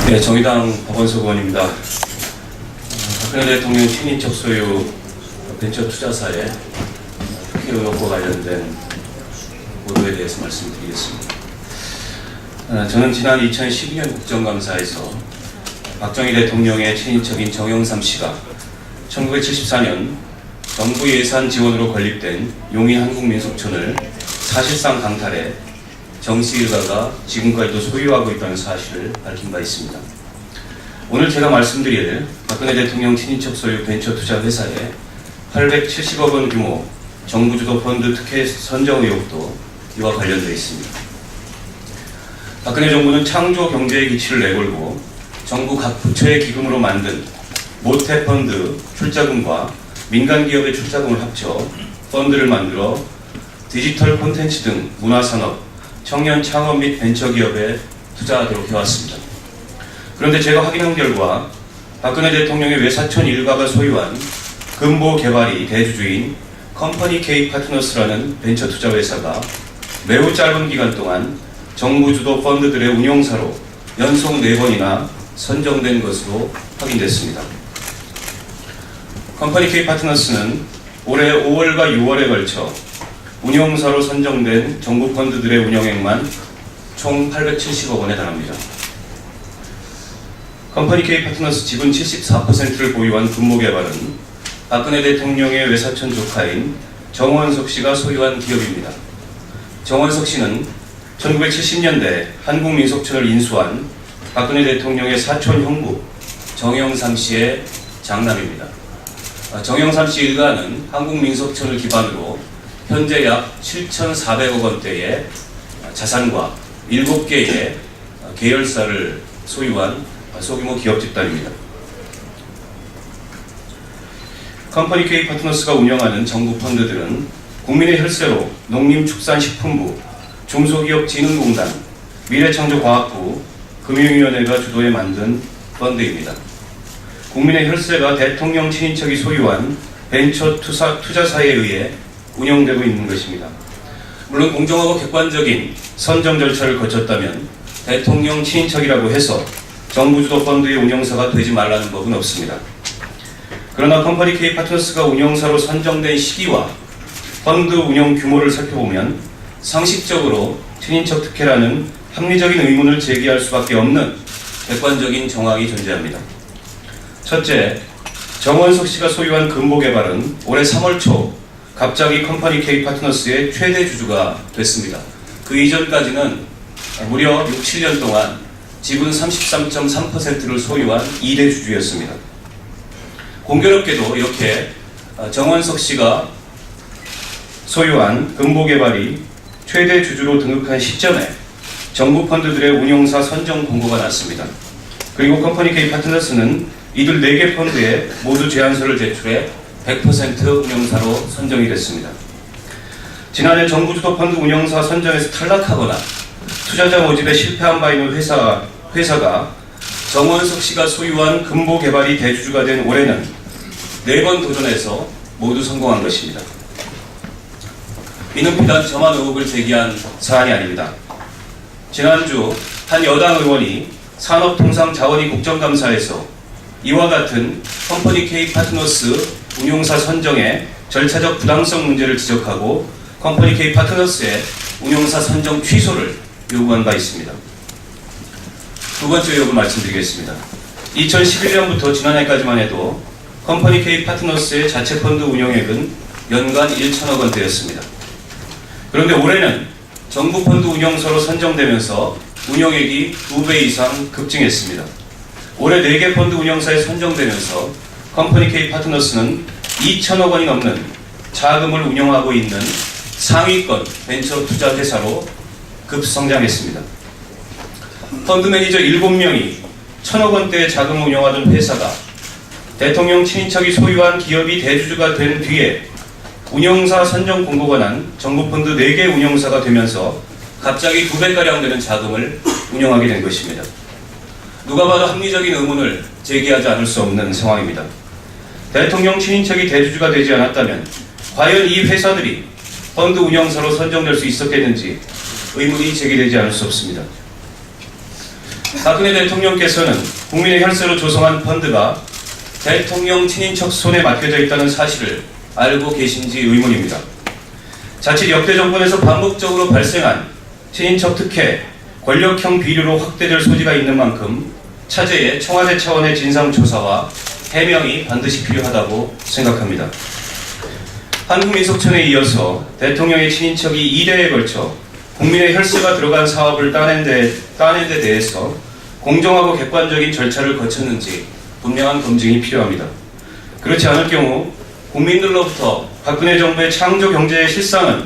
네, 정의당 박원석 의원입니다. 박근혜 대통령 친인척 소유 벤처 투자사의 특혜 의혹과 관련된 보도에 대해서 말씀드리겠습니다. 저는 지난 2012년 국정감사에서 박정희 대통령의 친인척인 정영삼 씨가 1974년 정부 예산 지원으로 건립된 용인 한국민속촌을 사실상 강탈해 정씨 일가가 지금까지도 소유하고 있다는 사실을 밝힌 바 있습니다. 오늘 제가 말씀드릴 박근혜 대통령 친인척 소유 벤처 투자 회사의 870억 원 규모 정부 주도 펀드 특혜 선정 의혹도 이와 관련되어 있습니다. 박근혜 정부는 창조 경제의 기치를 내걸고 정부 각 부처의 기금으로 만든 모태 펀드 출자금과 민간 기업의 출자금을 합쳐 펀드를 만들어 디지털 콘텐츠 등 문화산업, 청년 창업 및 벤처기업에 투자하도록 해왔습니다. 그런데 제가 확인한 결과 박근혜 대통령의 외사촌 일가가 소유한 금보개발이 대주주인 컴퍼니 K 파트너스라는 벤처 투자 회사가 매우 짧은 기간 동안 정부 주도 펀드들의 운용사로 연속 4번이나 선정된 것으로 확인됐습니다. 컴퍼니 K 파트너스는 올해 5월과 6월에 걸쳐 운용사로 선정된 정부 펀드들의 운영액만 총 870억 원에 달합니다. 컴퍼니 K 파트너스 지분 74%를 보유한 금보개발은 박근혜 대통령의 외사촌 조카인 정원석 씨가 소유한 기업입니다. 정원석 씨는 1970년대 한국민속촌을 인수한 박근혜 대통령의 사촌 형부 정영삼 씨의 장남입니다. 정영삼 씨 일가는 한국민속촌을 기반으로 현재 약 7,400억 원대의 자산과 7개의 계열사를 소유한 소규모 기업 집단입니다. 컴퍼니 K 파트너스가 운영하는 정부 펀드들은 국민의 혈세로 농림축산식품부, 중소기업진흥공단, 미래창조과학부, 금융위원회가 주도해 만든 펀드입니다. 국민의 혈세가 대통령 친인척이 소유한 벤처 투자사에 의해 운영되고 있는 것입니다. 물론 공정하고 객관적인 선정 절차를 거쳤다면 대통령 친인척이라고 해서 정부 주도 펀드의 운영사가 되지 말라는 법은 없습니다. 그러나 컴퍼니 K 파트너스가 운영사로 선정된 시기와 펀드 운영 규모를 살펴보면 상식적으로 친인척 특혜라는 합리적인 의문을 제기할 수밖에 없는 객관적인 정황이 존재합니다. 첫째, 정원석 씨가 소유한 금보개발은 올해 3월 초 갑자기 컴퍼니 K 파트너스의 최대 주주가 됐습니다. 그 이전까지는 무려 6, 7년 동안 지분 33.3%를 소유한 2대 주주였습니다. 공교롭게도 이렇게 정원석 씨가 소유한 금보개발이 최대 주주로 등극한 시점에 정부 펀드들의 운용사 선정 공고가 났습니다. 그리고 컴퍼니 K 파트너스는 이들 4개 펀드에 모두 제안서를 제출해 100% 운영사로 선정이 됐습니다. 지난해 정부 주도 펀드 운영사 선정에서 탈락하거나 투자자 모집에 실패한 바 있는 회사가 정원석 씨가 소유한 금보개발이 대주주가 된 올해는 4번 도전해서 모두 성공한 것입니다. 이는 비단 저만 의혹을 제기한 사안이 아닙니다. 지난주 한 여당 의원이 산업통상자원위 국정감사에서 이와 같은 컴퍼니 K 파트너스 운용사 선정의 절차적 부당성 문제를 지적하고 컴퍼니 K 파트너스의 운용사 선정 취소를 요구한 바 있습니다. 두 번째 의혹을 말씀드리겠습니다. 2011년부터 지난해까지만 해도 컴퍼니 K 파트너스의 자체 펀드 운용액은 연간 1천억 원대였습니다. 그런데 올해는 정부 펀드 운용사로 선정되면서 운용액이 2배 이상 급증했습니다. 올해 4개 펀드 운용사에 선정되면서 컴퍼니 K 파트너스는 2천억 원이 넘는 자금을 운영하고 있는 상위권 벤처 투자 회사로 급성장했습니다. 펀드 매니저 7명이 1천억 원대의 자금을 운영하던 회사가 대통령 친인척이 소유한 기업이 대주주가 된 뒤에 운영사 선정 공고가 난 정부 펀드 4개 운영사가 되면서 갑자기 2배가량 되는 자금을 운영하게 된 것입니다. 누가 봐도 합리적인 의문을 제기하지 않을 수 없는 상황입니다. 대통령 친인척이 대주주가 되지 않았다면 과연 이 회사들이 펀드 운영사로 선정될 수 있었겠는지 의문이 제기되지 않을 수 없습니다. 박근혜 대통령께서는 국민의 혈세로 조성한 펀드가 대통령 친인척 손에 맡겨져 있다는 사실을 알고 계신지 의문입니다. 자칫 역대 정권에서 반복적으로 발생한 친인척 특혜, 권력형 비리로 확대될 소지가 있는 만큼 차제에 청와대 차원의 진상조사와 해명이 반드시 필요하다고 생각합니다. 한국민속촌에 이어서 대통령의 친인척이 2대에 걸쳐 국민의 혈세가 들어간 사업을 따낸 데 대해서 공정하고 객관적인 절차를 거쳤는지 분명한 검증이 필요합니다. 그렇지 않을 경우 국민들로부터 박근혜 정부의 창조 경제의 실상은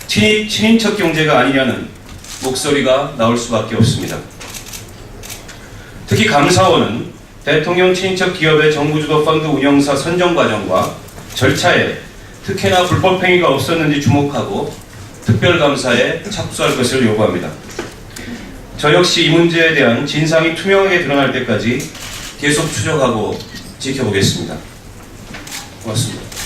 친인척 경제가 아니냐는 목소리가 나올 수밖에 없습니다. 특히 감사원은 대통령 친인척 기업의 정부주도 펀드 운영사 선정 과정과 절차에 특혜나 불법 행위가 없었는지 주목하고 특별감사에 착수할 것을 요구합니다. 저 역시 이 문제에 대한 진상이 투명하게 드러날 때까지 계속 추적하고 지켜보겠습니다. 고맙습니다.